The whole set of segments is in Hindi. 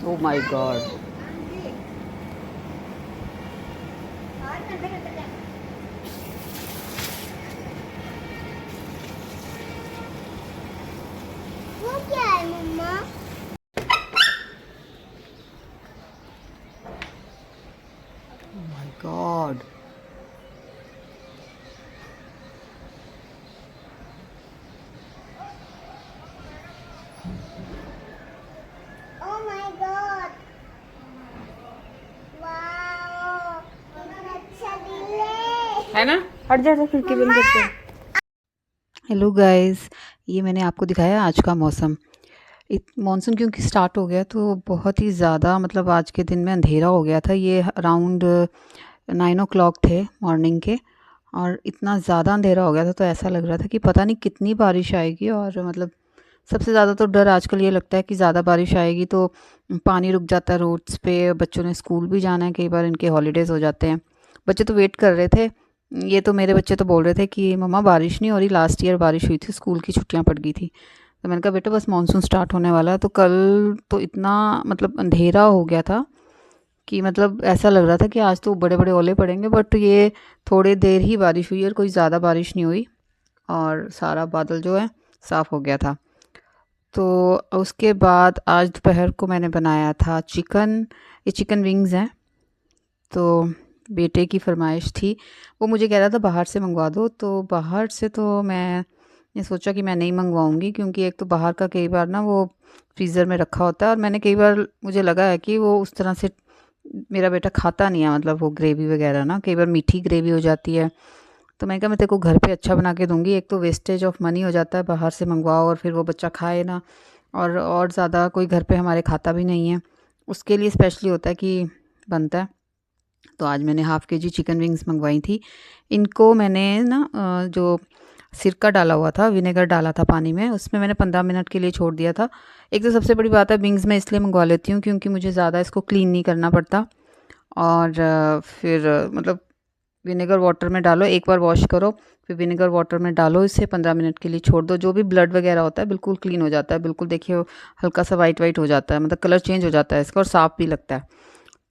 O my God. वो क्या है mama? Oh my god. Oh my god, wow, कितना अच्छा दिल है है। ना। हट जा जा, खिड़की बंद मम्मा, करके। हेलो गाइस, ये मैंने आपको दिखाया आज का मौसम। मॉनसून क्योंकि स्टार्ट हो गया तो बहुत ही ज़्यादा, मतलब आज के दिन में अंधेरा हो गया था। ये अराउंड 9 o'clock थे मॉर्निंग के, और इतना ज़्यादा अंधेरा हो गया था तो ऐसा लग रहा था कि पता नहीं कितनी बारिश आएगी। और मतलब सबसे ज़्यादा तो डर आजकल ये लगता है कि ज़्यादा बारिश आएगी तो पानी रुक जाता है रोड्स पे, बच्चों ने स्कूल भी जाना है, कई बार इनके हॉलीडेज़ हो जाते हैं। बच्चे तो वेट कर रहे थे। ये तो मेरे बच्चे तो बोल रहे थे कि मम्मा बारिश नहीं हो रही, लास्ट ईयर बारिश हुई थी, स्कूल की छुट्टियां पड़ गई थी। तो मैंने कहा बेटा बस मानसून स्टार्ट होने वाला है। तो कल तो इतना मतलब अंधेरा हो गया था कि मतलब ऐसा लग रहा था कि आज तो बड़े बड़े ओले पड़ेंगे, बट ये थोड़ी देर ही बारिश हुई और कोई ज़्यादा बारिश नहीं हुई, और सारा बादल जो है साफ़ हो गया था। तो उसके बाद आज दोपहर को मैंने बनाया था चिकन। ये चिकन विंग्स हैं। तो बेटे की फरमाइश थी, वो मुझे कह रहा था बाहर से मंगवा दो। तो बाहर से तो मैं ने सोचा कि मैं नहीं मंगवाऊंगी, क्योंकि एक तो बाहर का कई बार ना वो फ्रीज़र में रखा होता है, और मैंने कई बार मुझे लगा है कि वो उस तरह से मेरा बेटा खाता नहीं है, मतलब वो ग्रेवी वगैरह ना कई बार मीठी ग्रेवी हो जाती है। तो मैंने कहा मैं तेरे को घर पे अच्छा बना के दूंगी, एक तो वेस्टेज ऑफ मनी हो जाता है बाहर से मंगवाओ और फिर वो बच्चा खाए ना, और ज़्यादा कोई घर पे हमारे खाता भी नहीं है। उसके लिए स्पेशली होता है कि बनता है। तो आज मैंने हाफ़ के जी चिकन विंग्स मंगवाई थी। इनको मैंने ना जो सिरका डाला हुआ था, विनेगर डाला था पानी में, उसमें मैंने 15 मिनट के लिए छोड़ दिया था। एक तो सबसे बड़ी बात है, विंग्स मैं इसलिए मंगवा लेती हूँ क्योंकि मुझे ज़्यादा इसको क्लीन नहीं करना पड़ता। और फिर मतलब विनेगर वाटर में डालो, एक बार वॉश करो, फिर विनेगर वाटर में डालो, इसे 15 मिनट के लिए छोड़ दो। जो भी ब्लड वगैरह होता है बिल्कुल क्लीन हो जाता है, बिल्कुल देखिए हल्का सा वाइट वाइट हो जाता है, मतलब कलर चेंज हो जाता है इसका, और साफ़ भी लगता है।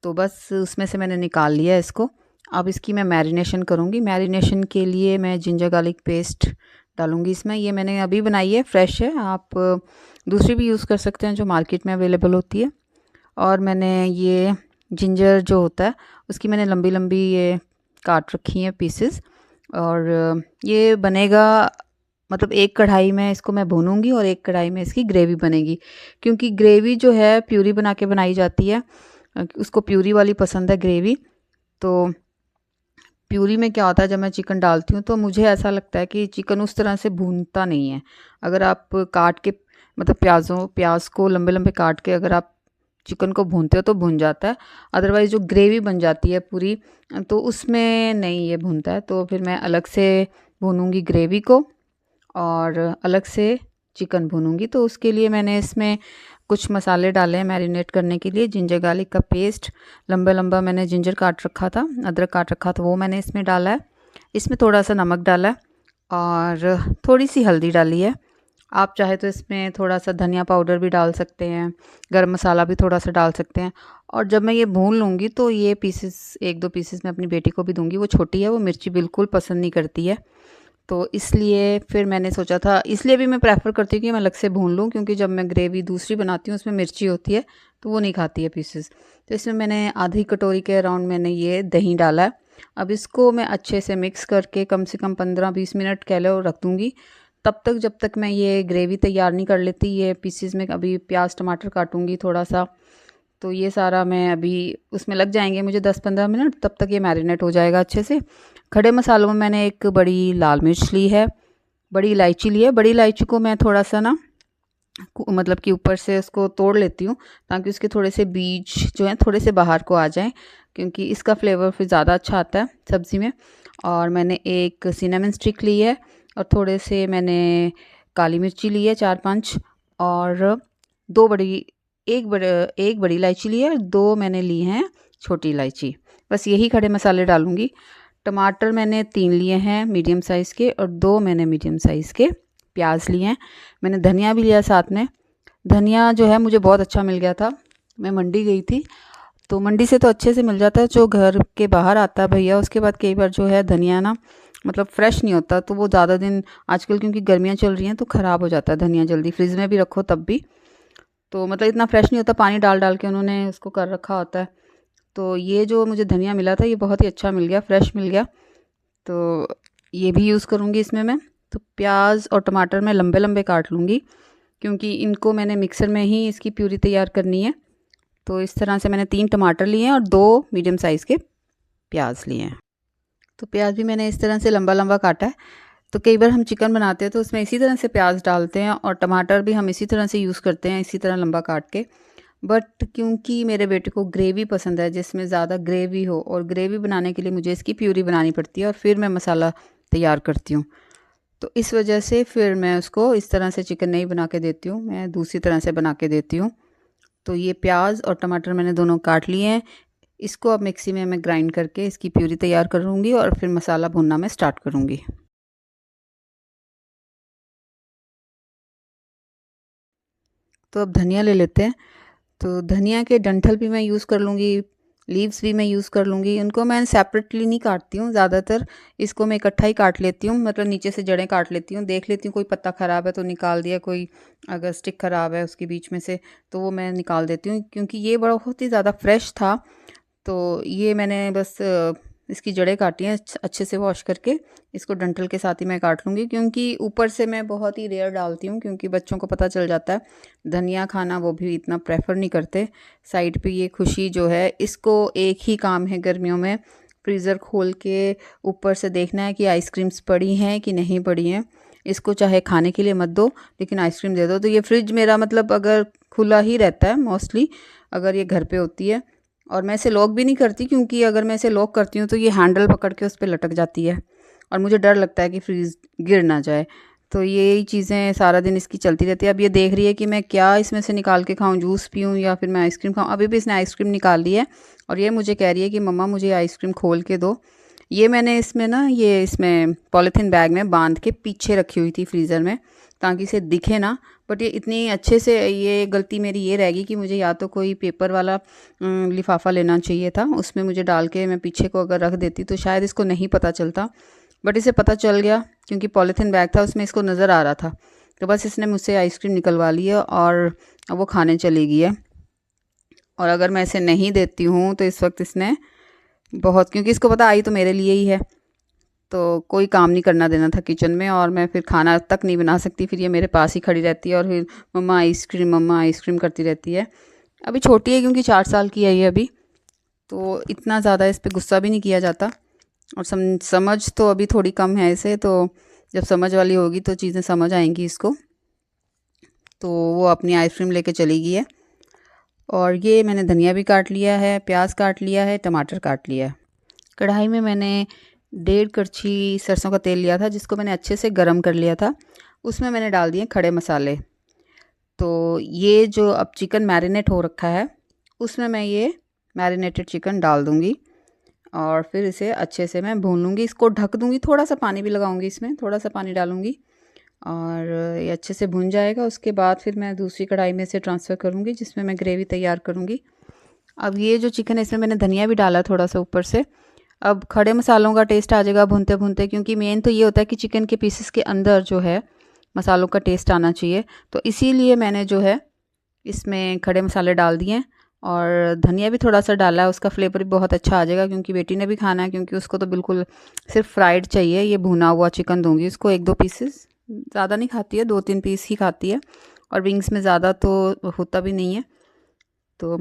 तो बस उसमें से मैंने निकाल लिया इसको। अब इसकी मैं मैरिनेशन करूँगी। मैरिनेशन के लिए मैं जिंजर गार्लिक पेस्ट डालूँगी इसमें। ये मैंने अभी बनाई है, फ्रेश है, आप दूसरी भी यूज़ कर सकते हैं जो मार्केट में अवेलेबल होती है। और मैंने ये जिंजर जो होता है उसकी मैंने लंबी लंबी ये काट रखी हैं पीसेस। और ये बनेगा, मतलब एक कढ़ाई में इसको मैं भूनूंगी और एक कढ़ाई में इसकी ग्रेवी बनेगी, क्योंकि ग्रेवी जो है प्यूरी बना के बनाई जाती है। उसको प्यूरी वाली पसंद है ग्रेवी। तो प्यूरी में क्या होता है, जब मैं चिकन डालती हूँ तो मुझे ऐसा लगता है कि चिकन उस तरह से भूनता नहीं है। अगर आप काट के, मतलब प्याज को लंबे लंबे काट के अगर आप चिकन को भूनते हो तो भून जाता है। अदरवाइज़ जो ग्रेवी बन जाती है पूरी, तो उसमें नहीं ये भूनता है। तो फिर मैं अलग से भूनूंगी ग्रेवी को और अलग से चिकन भूनूंगी। तो उसके लिए मैंने इसमें कुछ मसाले डाले हैं मैरिनेट करने के लिए। जिंजर गार्लिक का पेस्ट, लंबा लंबा मैंने जिंजर काट रखा था, अदरक काट रखा था, वो मैंने इसमें डाला है। इसमें थोड़ा सा नमक डाला है और थोड़ी सी हल्दी डाली है। आप चाहे तो इसमें थोड़ा सा धनिया पाउडर भी डाल सकते हैं, गरम मसाला भी थोड़ा सा डाल सकते हैं। और जब मैं ये भून लूँगी तो ये पीसेस, एक दो पीसेस मैं अपनी बेटी को भी दूंगी। वो छोटी है, वो मिर्ची बिल्कुल पसंद नहीं करती है। तो इसलिए फिर मैंने सोचा था, इसलिए भी मैं प्रेफर करती हूँ कि मैं अलग से भून लूँ, क्योंकि जब मैं ग्रेवी दूसरी बनाती हूँ उसमें मिर्ची होती है तो वो नहीं खाती है पीसेस। तो इसमें मैंने आधी कटोरी के अराउंड मैंने ये दही डाला है। अब इसको मैं अच्छे से मिक्स करके कम से कम 15-20 मिनट कह लो रख दूँगी। तब तक, जब तक मैं ये ग्रेवी तैयार नहीं कर लेती, ये पीसेस में अभी प्याज टमाटर काटूँगी थोड़ा सा। तो ये सारा मैं अभी उसमें लग जाएंगे मुझे 10-15 मिनट, तब तक ये मैरिनेट हो जाएगा अच्छे से। खड़े मसालों में मैंने एक बड़ी लाल मिर्च ली है, बड़ी इलायची ली है। बड़ी इलायची को मैं थोड़ा सा ना मतलब कि ऊपर से उसको तोड़ लेती हूँ, ताकि उसके थोड़े से बीज जो हैं थोड़े से बाहर को आ जाएं, क्योंकि इसका फ्लेवर फिर ज़्यादा अच्छा आता है सब्ज़ी में। और मैंने एक सिनेमन स्टिक ली है, और थोड़े से मैंने काली मिर्ची ली है 4-5, और दो बड़ी एक बड़ी इलायची ली है, और दो मैंने ली हैं छोटी इलायची। बस यही खड़े मसाले डालूँगी। टमाटर मैंने 3 लिए हैं मीडियम साइज़ के, और 2 मैंने मीडियम साइज़ के प्याज लिए हैं। मैंने धनिया भी लिया साथ में। धनिया जो है मुझे बहुत अच्छा मिल गया था, मैं मंडी गई थी, तो मंडी से तो अच्छे से मिल जाता है, जो घर के बाहर आता है भैया। उसके बाद कई बार जो है धनिया ना मतलब फ्रेश नहीं होता, तो वो ज़्यादा दिन आजकल क्योंकि गर्मियाँ चल रही हैं तो ख़राब हो जाता है धनिया जल्दी, फ्रिज में भी रखो तब भी तो मतलब इतना फ्रेश नहीं होता, पानी डाल डाल के उन्होंने उसको कर रखा होता है। तो ये जो मुझे धनिया मिला था ये बहुत ही अच्छा मिल गया, फ्रेश मिल गया, तो ये भी यूज़ करूँगी इसमें मैं। तो प्याज और टमाटर मैं लंबे लंबे काट लूँगी, क्योंकि इनको मैंने मिक्सर में ही इसकी प्यूरी तैयार करनी है। तो इस तरह से मैंने 3 टमाटर लिए हैं और 2 मीडियम साइज़ के प्याज लिए हैं। तो प्याज भी मैंने इस तरह से लंबा लंबा काटा है। तो कई बार हम चिकन बनाते हैं तो उसमें इसी तरह से प्याज डालते हैं, और टमाटर भी हम इसी तरह से यूज़ करते हैं, इसी तरह लंबा काट के। बट क्योंकि मेरे बेटे को ग्रेवी पसंद है, जिसमें ज़्यादा ग्रेवी हो, और ग्रेवी बनाने के लिए मुझे इसकी प्यूरी बनानी पड़ती है और फिर मैं मसाला तैयार करती हूँ। तो इस वजह से फिर मैं उसको इस तरह से चिकन नहीं बना के देती हूँ, मैं दूसरी तरह से बना के देती हूँ। तो ये प्याज और टमाटर मैंने दोनों काट लिए हैं। इसको अब मिक्सी में मैं ग्राइंड करके इसकी प्यूरी तैयार करूँगी और फिर मसाला भूनना मैं स्टार्ट करूँगी। तो अब धनिया ले लेते हैं। तो धनिया के डंठल भी मैं यूज़ कर लूँगी, लीव्स भी मैं यूज़ कर लूँगी। उनको मैं सेपरेटली नहीं काटती हूँ ज़्यादातर, इसको मैं इकट्ठा ही काट लेती हूँ, मतलब नीचे से जड़ें काट लेती हूँ। देख लेती हूँ कोई पत्ता ख़राब है तो निकाल दिया, कोई अगर स्टिक ख़राब है उसके बीच में से तो वो मैं निकाल देती हूँ, क्योंकि ये बहुत ही ज़्यादा फ्रेश था। तो ये मैंने बस इसकी जड़ें काटी हैं अच्छे से वॉश करके, इसको डंठल के साथ ही मैं काट लूँगी, क्योंकि ऊपर से मैं बहुत ही रेयर डालती हूँ, क्योंकि बच्चों को पता चल जाता है धनिया खाना, वो भी इतना प्रेफर नहीं करते। साइड पे ये खुशी जो है, इसको एक ही काम है गर्मियों में, फ्रीज़र खोल के ऊपर से देखना है कि आइसक्रीम्स पड़ी हैं कि नहीं पड़ी हैं। इसको चाहे खाने के लिए मत दो, लेकिन आइसक्रीम दे दो। तो ये फ्रिज मेरा मतलब अगर खुला ही रहता है मोस्टली, अगर ये घर पे होती है, और मैं इसे लॉक भी नहीं करती, क्योंकि अगर मैं इसे लॉक करती हूँ तो ये हैंडल पकड़ के उस पे लटक जाती है और मुझे डर लगता है कि फ्रीज़ गिर ना जाए। तो यही चीज़ें सारा दिन इसकी चलती रहती है। अब ये देख रही है कि मैं क्या इसमें से निकाल के खाऊं, जूस पीऊं या फिर मैं आइसक्रीम खाऊं। अभी भी इसने आइसक्रीम निकाल ली है और ये मुझे कह रही है कि मम्मा मुझे आइसक्रीम खोल के दो। ये मैंने इसमें ना, ये इसमें पॉलीथीन बैग में बांध के पीछे रखी हुई थी फ्रीज़र में, ताकि इसे दिखे ना। बट ये इतनी अच्छे से, ये गलती मेरी ये रहेगी कि मुझे या तो कोई पेपर वाला लिफाफा लेना चाहिए था, उसमें मुझे डाल के मैं पीछे को अगर रख देती तो शायद इसको नहीं पता चलता। बट इसे पता चल गया, क्योंकि पॉलीथीन बैग था उसमें, इसको नज़र आ रहा था। तो बस इसने मुझसे आइसक्रीम निकलवा ली है और अब वो खाने चली गई है। और अगर मैं इसे नहीं देती हूँ तो इस वक्त इसने बहुत, क्योंकि इसको पता आई तो मेरे लिए ही है, तो कोई काम नहीं करना देना था किचन में, और मैं फिर खाना तक नहीं बना सकती। फिर ये मेरे पास ही खड़ी रहती है और फिर मम्मा आइसक्रीम करती रहती है। अभी छोटी है, क्योंकि 4 साल की है ये अभी, तो इतना ज़्यादा इस पे गुस्सा भी नहीं किया जाता। और समझ तो अभी थोड़ी कम है इसे, तो जब समझ वाली होगी तो चीज़ें समझ आएंगी इसको। तो वो अपनी आइसक्रीम लेके चली गई है। और ये मैंने धनिया भी काट लिया है, प्याज काट लिया है, टमाटर काट लिया है। कढ़ाई में मैंने 1.5 कड़छी सरसों का तेल लिया था, जिसको मैंने अच्छे से गरम कर लिया था। उसमें मैंने डाल दिए खड़े मसाले। तो ये जो अब चिकन मैरिनेट हो रखा है, उसमें मैं ये मैरिनेटेड चिकन डाल दूँगी और फिर इसे अच्छे से मैं भून लूँगी। इसको ढक दूँगी, थोड़ा सा पानी भी लगाऊँगी, इसमें थोड़ा सा पानी डालूँगी और ये अच्छे से भुन जाएगा। उसके बाद फिर मैं दूसरी कढ़ाई में से ट्रांसफ़र करूँगी, जिसमें मैं ग्रेवी तैयार करूँगी। अब ये जो चिकन है, इसमें मैंने धनिया भी डाला थोड़ा सा ऊपर से। अब खड़े मसालों का टेस्ट आ जाएगा भूनते भूनते, क्योंकि मेन तो ये होता है कि चिकन के पीसेस के अंदर जो है मसालों का टेस्ट आना चाहिए। तो इसीलिए मैंने जो है इसमें खड़े मसाले डाल दिए हैं और धनिया भी थोड़ा सा डाला है, उसका फ्लेवर भी बहुत अच्छा आ जाएगा, क्योंकि बेटी ने भी खाना है, क्योंकि उसको तो बिल्कुल सिर्फ फ्राइड चाहिए। ये भुना हुआ चिकन दूंगी उसको, 1-2 पीसेस, ज़्यादा नहीं खाती है, 2-3 पीस ही खाती है, और विंग्स में ज़्यादा तो होता भी नहीं है। तो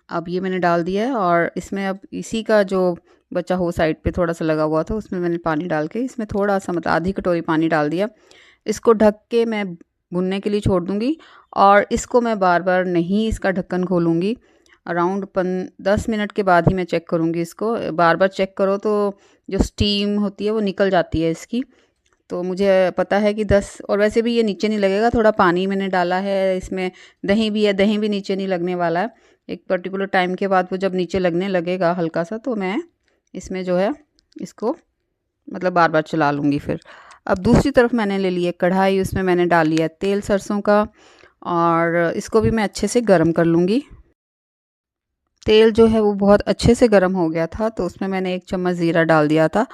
अब ये मैंने डाल दिया है और इसमें अब इसी का जो बचा हो साइड पे थोड़ा सा लगा हुआ था, उसमें मैंने पानी डाल के, इसमें थोड़ा सा मतलब आधी कटोरी पानी डाल दिया। इसको ढक के मैं भुनने के लिए छोड़ दूँगी और इसको मैं बार बार नहीं इसका ढक्कन खोलूँगी। अराउंड 10 मिनट के बाद ही मैं चेक करूँगी इसको। बार बार चेक करो तो जो स्टीम होती है वो निकल जाती है इसकी। तो मुझे पता है कि 10, और वैसे भी ये नीचे नहीं लगेगा, थोड़ा पानी मैंने डाला है, इसमें दही भी है, दही भी नीचे नहीं लगने वाला है। एक पर्टिकुलर टाइम के बाद वो जब नीचे लगने लगेगा हल्का सा, तो मैं इसमें जो है इसको मतलब बार बार चला लूँगी फिर। अब दूसरी तरफ मैंने ले ली है कढ़ाई, उसमें मैंने डाल लिया तेल सरसों का, और इसको भी मैं अच्छे से गर्म कर लूँगी। तेल जो है वो बहुत अच्छे से गर्म हो गया था, तो उसमें मैंने 1 चम्मच ज़ीरा डाल दिया था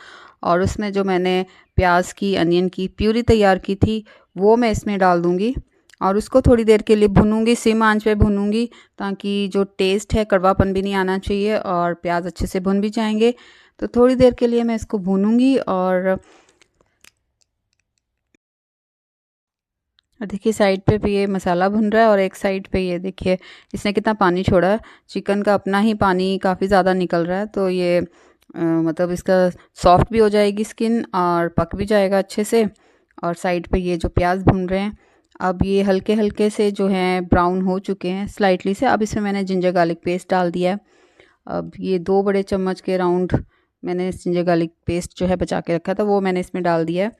और उसमें जो मैंने प्याज की, अनियन की प्यूरी तैयार की थी, वो मैं इसमें डाल दूँगी और उसको थोड़ी देर के लिए भूनूँगी, सिम आँच पे भूनूँगी, ताकि जो टेस्ट है कड़वापन भी नहीं आना चाहिए और प्याज अच्छे से भुन भी जाएँगे। तो थोड़ी देर के लिए मैं इसको भूनूँगी और देखिए साइड पे भी ये मसाला भुन रहा है और एक साइड पे ये देखिए इसने कितना पानी छोड़ा है। चिकन का अपना ही पानी काफ़ी ज़्यादा निकल रहा है, तो ये मतलब इसका सॉफ्ट भी हो जाएगी स्किन और पक भी जाएगा अच्छे से। और साइड पे ये जो प्याज भून रहे हैं, अब ये हल्के हल्के से जो हैं ब्राउन हो चुके हैं स्लाइटली से। अब इसमें मैंने जिंजर गार्लिक पेस्ट डाल दिया है। अब ये 2 बड़े चम्मच के राउंड मैंने जिंजर गार्लिक पेस्ट जो है बचा के रखा था, वो मैंने इसमें डाल दिया है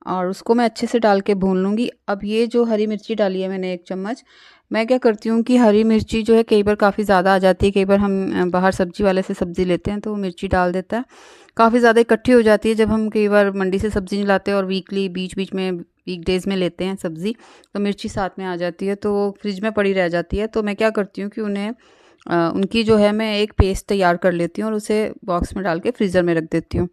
और उसको मैं अच्छे से डाल के भून लूँगी। अब ये जो हरी मिर्ची डाली है मैंने 1 चम्मच, मैं क्या करती हूँ कि हरी मिर्ची जो है कई बार काफ़ी ज़्यादा आ जाती है, कई बार हम बाहर सब्ज़ी वाले से सब्ज़ी लेते हैं तो वो मिर्ची डाल देता है। काफ़ी ज़्यादा इकट्ठी हो जाती है जब हम कई बार मंडी से सब्ज़ी नहीं लाते और वीकली बीच-बीच में वीकडेज़ में लेते हैं सब्ज़ी, तो मिर्ची साथ में आ जाती है, तो वो फ्रिज में पड़ी रह जाती है। तो मैं क्या करती हूँ कि उन्हें उनकी जो है मैं एक पेस्ट तैयार कर लेती हूँ और उसे बॉक्स में डाल के फ्रीज़र में रख देती हूँ।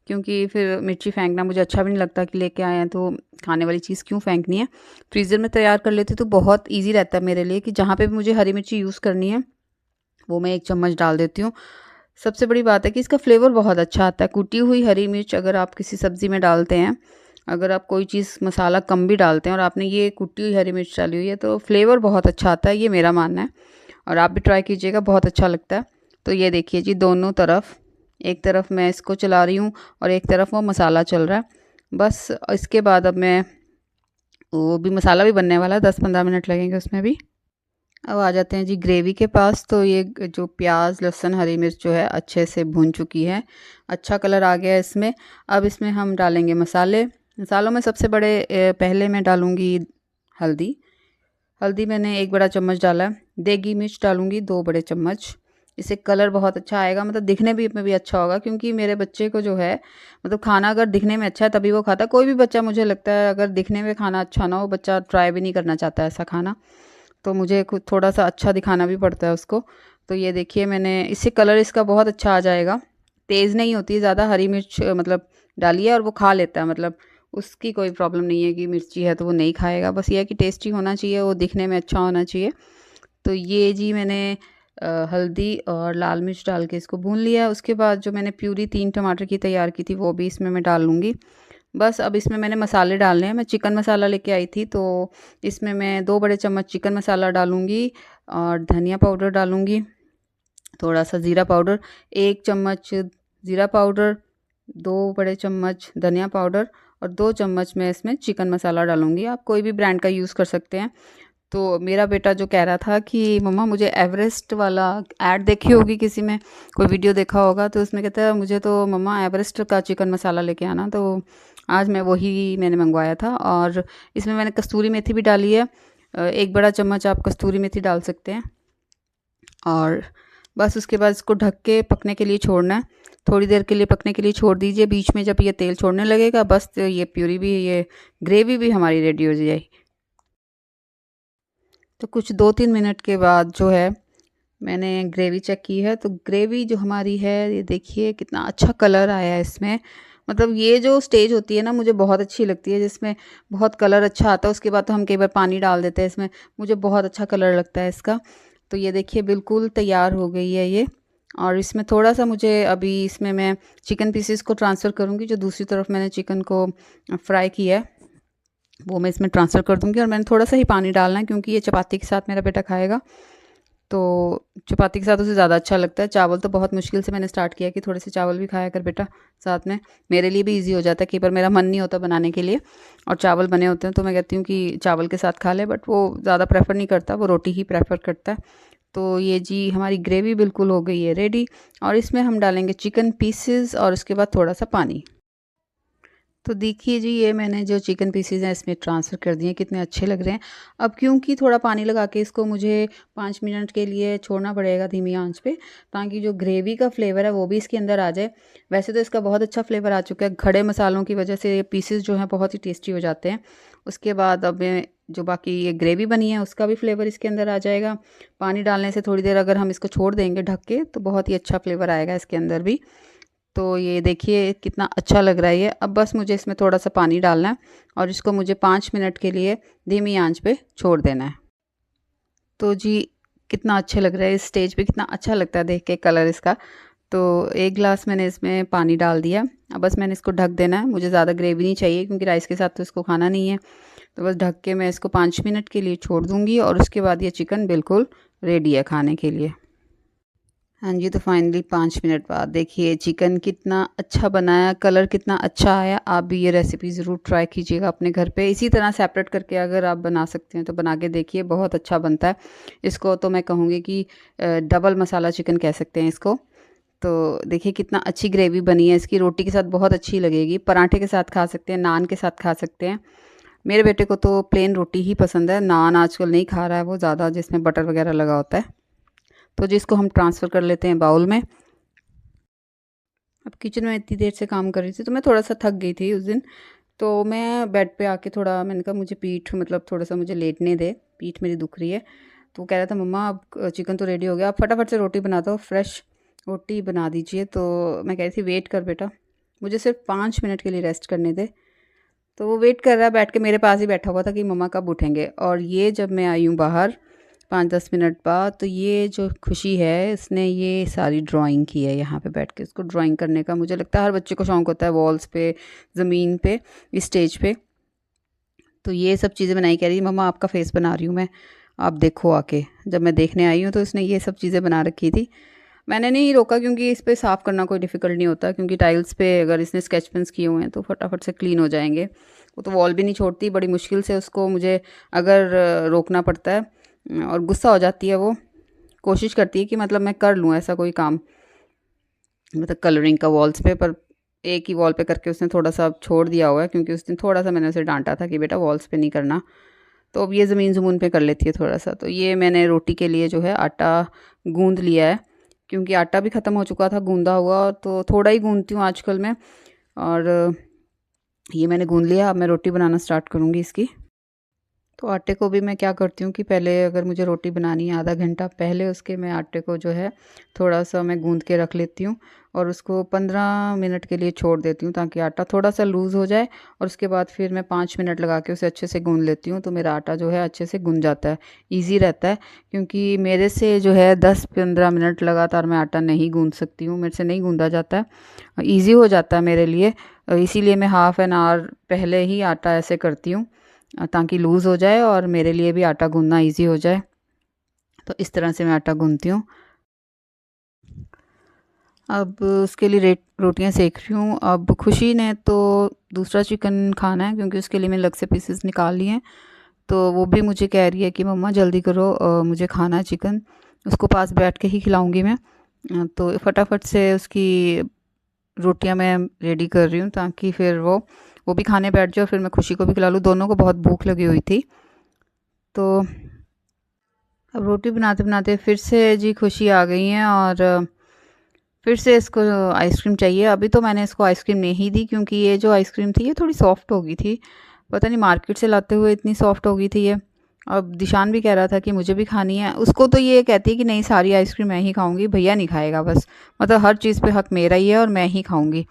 क्योंकि फिर मिर्ची फेंकना मुझे अच्छा भी नहीं लगता कि लेके आए हैं तो खाने वाली चीज़ क्यों फेंकनी है। फ्रीज़र में तैयार कर लेती हूँ तो बहुत ईज़ी रहता है मेरे लिए कि जहाँ पे भी मुझे हरी मिर्ची यूज़ करनी है, वो मैं 1 चम्मच डाल देती हूँ। सबसे बड़ी बात है कि इसका फ्लेवर बहुत अच्छा आता है। कुटी हुई हरी मिर्च अगर आप किसी सब्ज़ी में डालते हैं, अगर आप कोई चीज़ मसाला कम भी डालते हैं और आपने ये कुटी हुई हरी मिर्च डाली हुई है, तो फ्लेवर बहुत अच्छा आता है, ये मेरा मानना है। और आप भी ट्राई कीजिएगा, बहुत अच्छा लगता है। तो ये देखिए जी, दोनों तरफ, एक तरफ मैं इसको चला रही हूँ और एक तरफ वो मसाला चल रहा है। बस इसके बाद अब मैं, वो भी मसाला भी बनने वाला है, 10-15 मिनट लगेंगे उसमें भी। अब आ जाते हैं जी ग्रेवी के पास। तो ये जो प्याज, लहसुन, हरी मिर्च जो है अच्छे से भून चुकी है, अच्छा कलर आ गया है इसमें। अब इसमें हम डालेंगे मसाले। मसालों में सबसे बड़े पहले मैं डालूँगी हल्दी। हल्दी मैंने 1 बड़ा चम्मच डाला है। देगी मिर्च डालूँगी 2 बड़े चम्मच। इससे कलर बहुत अच्छा आएगा, मतलब दिखने भी में भी अच्छा होगा, क्योंकि मेरे बच्चे को जो है, मतलब खाना अगर दिखने में अच्छा है तभी वो खाता है। कोई भी बच्चा, मुझे लगता है, अगर दिखने में खाना अच्छा ना हो, बच्चा ट्राई भी नहीं करना चाहता है ऐसा खाना। तो मुझे खुद थोड़ा-सा अच्छा दिखाना भी पड़ता है उसको। तो ये देखिए मैंने, इससे कलर इसका बहुत अच्छा आ जाएगा। तेज़ नहीं होती है ज़्यादा हरी मिर्च, मतलब डाली है और वो खा लेता है, मतलब उसकी कोई प्रॉब्लम नहीं है कि मिर्ची है तो वो नहीं खाएगा। बस ये है कि टेस्टी होना चाहिए, वो दिखने में अच्छा होना चाहिए। तो ये जी मैंने हल्दी और लाल मिर्च डाल के इसको भून लिया। उसके बाद जो मैंने प्यूरी 3 टमाटर की तैयार की थी, वो भी इसमें मैं डाल लूँगी। बस अब इसमें मैंने मसाले डालने हैं। मैं चिकन मसाला लेके आई थी, तो इसमें मैं 2 बड़े चम्मच चिकन मसाला डालूँगी और धनिया पाउडर डालूँगी, थोड़ा-सा ज़ीरा पाउडर, 1 चम्मच ज़ीरा पाउडर, 2 बड़े चम्मच धनिया पाउडर और 2 चम्मच मैं इसमें चिकन मसाला डालूँगी। आप कोई भी ब्रांड का यूज़ कर सकते हैं। तो मेरा बेटा जो कह रहा था कि मम्मा मुझे एवरेस्ट वाला ऐड देखी होगी किसी में, कोई वीडियो देखा होगा, तो उसमें कहता है मुझे तो मम्मा एवरेस्ट का चिकन मसाला लेके आना। तो आज मैंने मंगवाया था और इसमें मैंने कस्तूरी मेथी भी डाली है। 1 बड़ा चम्मच आप कस्तूरी मेथी डाल सकते हैं और बस उसके बाद इसको ढक के पकने के लिए छोड़ना है। थोड़ी देर के लिए पकने के लिए छोड़ दीजिए। बीच में जब ये तेल छोड़ने लगेगा, बस ये प्यूरी भी, ये ग्रेवी भी हमारी रेडी हो जाएगी। तो कुछ 2-3 मिनट के बाद जो है, मैंने ग्रेवी चेक की है, तो ग्रेवी जो हमारी है, ये देखिए कितना अच्छा कलर आया है इसमें। मतलब ये जो स्टेज होती है ना, मुझे बहुत अच्छी लगती है, जिसमें बहुत कलर अच्छा आता है। उसके बाद तो हम कई बार पानी डाल देते हैं इसमें, मुझे बहुत अच्छा कलर लगता है इसका। तो ये देखिए बिल्कुल तैयार हो गई है ये। और इसमें थोड़ा-सा मुझे, अभी इसमें मैं चिकन पीसेस को ट्रांसफ़र करूँगी, जो दूसरी तरफ मैंने चिकन को फ्राई किया है, वो मैं इसमें ट्रांसफ़र कर दूँगी। और मैंने थोड़ा-सा ही पानी डालना है, क्योंकि ये चपाती के साथ मेरा बेटा खाएगा, तो चपाती के साथ उसे ज़्यादा अच्छा लगता है। चावल तो बहुत मुश्किल से मैंने स्टार्ट किया कि थोड़े से चावल भी खाया कर बेटा साथ में। मेरे लिए भी ईज़ी हो जाता है, कई बार मेरा मन नहीं होता बनाने के लिए और चावल बने होते हैं, तो मैं कहती हूँ कि चावल के साथ खा ले, बट वो ज़्यादा प्रेफ़र नहीं करता, वो रोटी ही प्रेफ़र करता है। तो ये जी हमारी ग्रेवी बिल्कुल हो गई है रेडी और इसमें हम डालेंगे चिकन पीसेस और उसके बाद थोड़ा-सा पानी। तो देखिए जी, ये मैंने जो चिकन पीसेज़ हैं इसमें ट्रांसफ़र कर दिए, कितने अच्छे लग रहे हैं। अब क्योंकि थोड़ा पानी लगा के इसको मुझे 5 मिनट के लिए छोड़ना पड़ेगा धीमी आंच पे, ताकि जो ग्रेवी का फ्लेवर है वो भी इसके अंदर आ जाए। वैसे तो इसका बहुत अच्छा फ्लेवर आ चुका है, खड़े मसालों की वजह से ये पीसेज़ जो हैं बहुत ही टेस्टी हो जाते हैं उसके बाद अब मैं जो बाकी ये ग्रेवी बनी है उसका भी फ्लेवर इसके अंदर आ जाएगा। पानी डालने से थोड़ी देर अगर हम इसको छोड़ देंगे ढक के तो बहुत ही अच्छा फ्लेवर आएगा इसके अंदर भी। तो ये देखिए कितना अच्छा लग रहा है ये। अब बस मुझे इसमें थोड़ा सा पानी डालना है और इसको मुझे 5 मिनट के लिए धीमी आंच पे छोड़ देना है। तो जी कितना अच्छा लग रहा है, इस स्टेज पे कितना अच्छा लगता है देख के कलर इसका। तो 1 गिलास मैंने इसमें पानी डाल दिया। अब बस मैंने इसको ढक देना है, मुझे ज़्यादा ग्रेवी नहीं चाहिए क्योंकि राइस के साथ तो इसको खाना नहीं है। तो बस ढक के मैं इसको 5 मिनट के लिए छोड़ दूँगी और उसके बाद ये चिकन बिल्कुल रेडी है खाने के लिए। हाँ जी, तो फाइनली 5 मिनट बाद देखिए चिकन कितना अच्छा बना है, कलर कितना अच्छा आया। आप भी ये रेसिपी ज़रूर ट्राई कीजिएगा अपने घर पे। इसी तरह सेपरेट करके अगर आप बना सकते हैं तो बना के देखिए, बहुत अच्छा बनता है। इसको तो मैं कहूँगी कि डबल मसाला चिकन कह सकते हैं इसको। तो देखिए कितना अच्छी ग्रेवी बनी है इसकी, रोटी के साथ बहुत अच्छी लगेगी, पराठे के साथ खा सकते हैं, नान के साथ खा सकते हैं। मेरे बेटे को तो प्लेन रोटी ही पसंद है, नान आजकल नहीं खा रहा है वो ज़्यादा, जिसमें बटर वगैरह लगा होता है। तो जिसको हम ट्रांसफ़र कर लेते हैं बाउल में। अब किचन में इतनी देर से काम कर रही थी तो मैं थोड़ा-सा थक गई थी उस दिन। तो मैं बेड पे आके थोड़ा मैंने कहा मुझे पीठ मतलब थोड़ा-सा मुझे लेटने दे, पीठ मेरी दुख रही है। तो वो कह रहा था मम्मा अब चिकन तो रेडी हो गया, आप फटाफट से रोटी बना दो, फ्रेश रोटी बना दीजिए। तो मैं कह रही थी वेट कर बेटा, मुझे सिर्फ़ 5 मिनट के लिए रेस्ट करने दे। तो वो वेट कर रहा है बैठ के, मेरे पास ही बैठा हुआ था कि मम्मा कब उठेंगे। और ये जब मैं आई हूँ बाहर 5-10 मिनट बाद, तो ये जो खुशी है इसने ये सारी ड्राइंग की है यहाँ पे बैठ के। इसको ड्राइंग करने का मुझे लगता है हर बच्चे को शौक़ होता है, वॉल्स पे, ज़मीन पे, इस स्टेज पे। तो ये सब चीज़ें बनाई, कह रही मम्मा आपका फेस बना रही हूँ मैं, आप देखो आके। जब मैं देखने आई हूँ तो इसने ये सब चीज़ें बना रखी थी। मैंने नहीं रोका क्योंकि इस पे साफ़ करना कोई डिफ़िकल्ट नहीं होता, क्योंकि टाइल्स पे अगर इसने स्केच पेन्स किए हुए हैं तो फटाफट से क्लीन हो जाएंगे। वो तो वॉल भी नहीं छोड़ती, बड़ी मुश्किल से उसको मुझे अगर रोकना पड़ता है और गुस्सा हो जाती है वो। कोशिश करती है कि मतलब मैं कर लूँ ऐसा कोई काम, मतलब कलरिंग का वॉल्स पे, पर एक ही वॉल पे करके उसने थोड़ा सा छोड़ दिया हुआ है क्योंकि उस दिन थोड़ा सा मैंने उसे डांटा था कि बेटा वॉल्स पे नहीं करना। तो अब ये ज़मीन ज़मून पे कर लेती है थोड़ा सा। तो ये मैंने रोटी के लिए जो है आटा गूँध लिया है, क्योंकि आटा भी ख़त्म हो चुका था गूँधा हुआ, तो थोड़ा ही गूँधती हूँ आजकल मैं। और ये मैंने गूँध लिया, अब मैं रोटी बनाना स्टार्ट करूँगी इसकी। तो आटे को भी मैं क्या करती हूँ कि पहले अगर मुझे रोटी बनानी है आधा घंटा पहले उसके मैं आटे को जो है थोड़ा-सा मैं गूँध के रख लेती हूँ और उसको 15 मिनट के लिए छोड़ देती हूँ ताकि आटा थोड़ा-सा लूज़ हो जाए। और उसके बाद फिर मैं 5 मिनट लगा के उसे अच्छे से गूँध लेती हूँ, तो मेरा आटा जो है अच्छे से गूँध जाता है, ईज़ी रहता है। क्योंकि मेरे से जो है 10-15 मिनट लगातार मैं आटा नहीं गूँध सकती हूँ, मेरे से नहीं गूँधा जाता है। ईज़ी हो जाता है मेरे लिए, इसीलिए मैं हाफ़ एन आवर पहले ही आटा ऐसे करती हूँ ताकि लूज़ हो जाए और मेरे लिए भी आटा गूँधना ईज़ी हो जाए। तो इस तरह से मैं आटा गूँधती हूँ। अब उसके लिए रोटियां सेक रही हूँ। अब खुशी ने तो दूसरा चिकन खाना है क्योंकि उसके लिए मैंने अलग से पीसेस निकाल लिए हैं। तो वो भी मुझे कह रही है कि मम्मा जल्दी करो, मुझे खाना है चिकन। उसको पास बैठ के ही खिलाऊँगी मैं। तो फटाफट से उसकी रोटियां मैं रेडी कर रही हूँ ताकि फिर वो भी खाने बैठ जाए और फिर मैं खुशी को भी खिला लूँ। दोनों को बहुत भूख लगी हुई थी। तो अब रोटी बनाते बनाते फिर से जी खुशी आ गई हैं और फिर से इसको आइसक्रीम चाहिए। अभी तो मैंने इसको आइसक्रीम नहीं दी क्योंकि ये जो आइसक्रीम थी ये थोड़ी सॉफ्ट हो गई थी, पता नहीं मार्केट से लाते हुए इतनी सॉफ्ट हो गई थी ये। अब दिशान भी कह रहा था कि मुझे भी खानी है, उसको तो ये कहती है कि नहीं सारी आइसक्रीम मैं ही खाऊंगी, भैया नहीं खाएगा, बस मतलब हर चीज़ पे हक मेरा ही है और मैं ही खाऊंगी।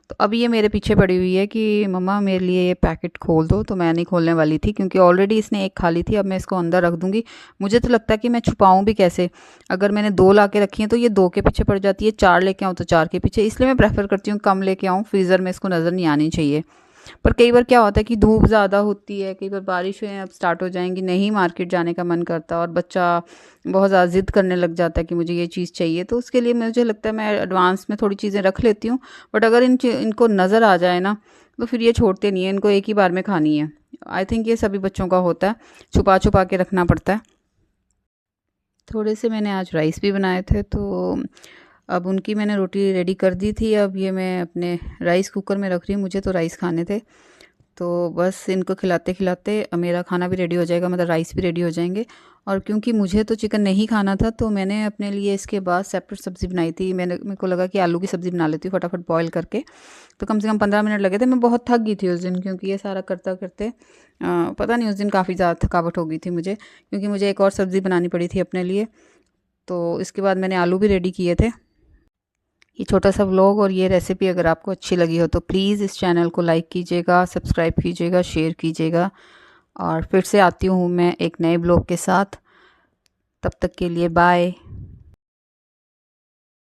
तो अभी ये मेरे पीछे पड़ी हुई है कि मम्मा मेरे लिए ये पैकेट खोल दो, तो मैं नहीं खोलने वाली थी क्योंकि ऑलरेडी इसने एक खा ली थी। अब मैं इसको अंदर रख दूंगी। मुझे तो लगता है कि मैं छुपाऊं भी कैसे, अगर मैंने 2 ला के रखी हैं तो ये 2 के पीछे पड़ जाती है, 4 लेके आऊँ तो 4 के पीछे, इसलिए मैं प्रेफर करती हूँ कम लेके आऊँ, फ्रीज़र में इसको नज़र नहीं आनी चाहिए। पर कई बार क्या होता है कि धूप ज़्यादा होती है, कई बार बारिशें अब स्टार्ट हो जाएंगी, नहीं मार्केट जाने का मन करता और बच्चा बहुत ज़्यादा ज़िद करने लग जाता है कि मुझे ये चीज़ चाहिए, तो उसके लिए मुझे लगता है मैं एडवांस में थोड़ी चीज़ें रख लेती हूँ। बट अगर इनको नज़र आ जाए ना तो फिर ये छोड़ते नहीं है, इनको एक ही बार में खानी है। आई थिंक ये सभी बच्चों का होता है, छुपा छुपा के रखना पड़ता है। थोड़े से मैंने आज राइस भी बनाए थे, तो अब उनकी मैंने रोटी रेडी कर दी थी। अब ये मैं अपने राइस कुकर में रख रही हूँ, मुझे तो राइस खाने थे। तो बस इनको खिलाते खिलाते मेरा खाना भी रेडी हो जाएगा, मतलब राइस भी रेडी हो जाएंगे। और क्योंकि मुझे तो चिकन नहीं खाना था, तो मैंने अपने लिए इसके बाद सेपरेट सब्ज़ी बनाई थी। मेरे को लगा कि आलू की सब्ज़ी बना लेती हूँ फटाफट बॉईल करके। तो कम से कम 15 मिनट लगे थे। मैं बहुत थक गई थी उस दिन, क्योंकि ये सारा करते करते पता नहीं, उस दिन काफ़ी ज़्यादा थकावट हो गई थी मुझे, क्योंकि मुझे एक और सब्ज़ी बनानी पड़ी थी अपने लिए। तो इसके बाद मैंने आलू भी रेडी किए थे। ये छोटा सा व्लॉग और ये रेसिपी अगर आपको अच्छी लगी हो तो प्लीज़ इस चैनल को लाइक कीजिएगा, सब्सक्राइब कीजिएगा, शेयर कीजिएगा। और फिर से आती हूँ मैं एक नए ब्लॉग के साथ। तब तक के लिए बाय।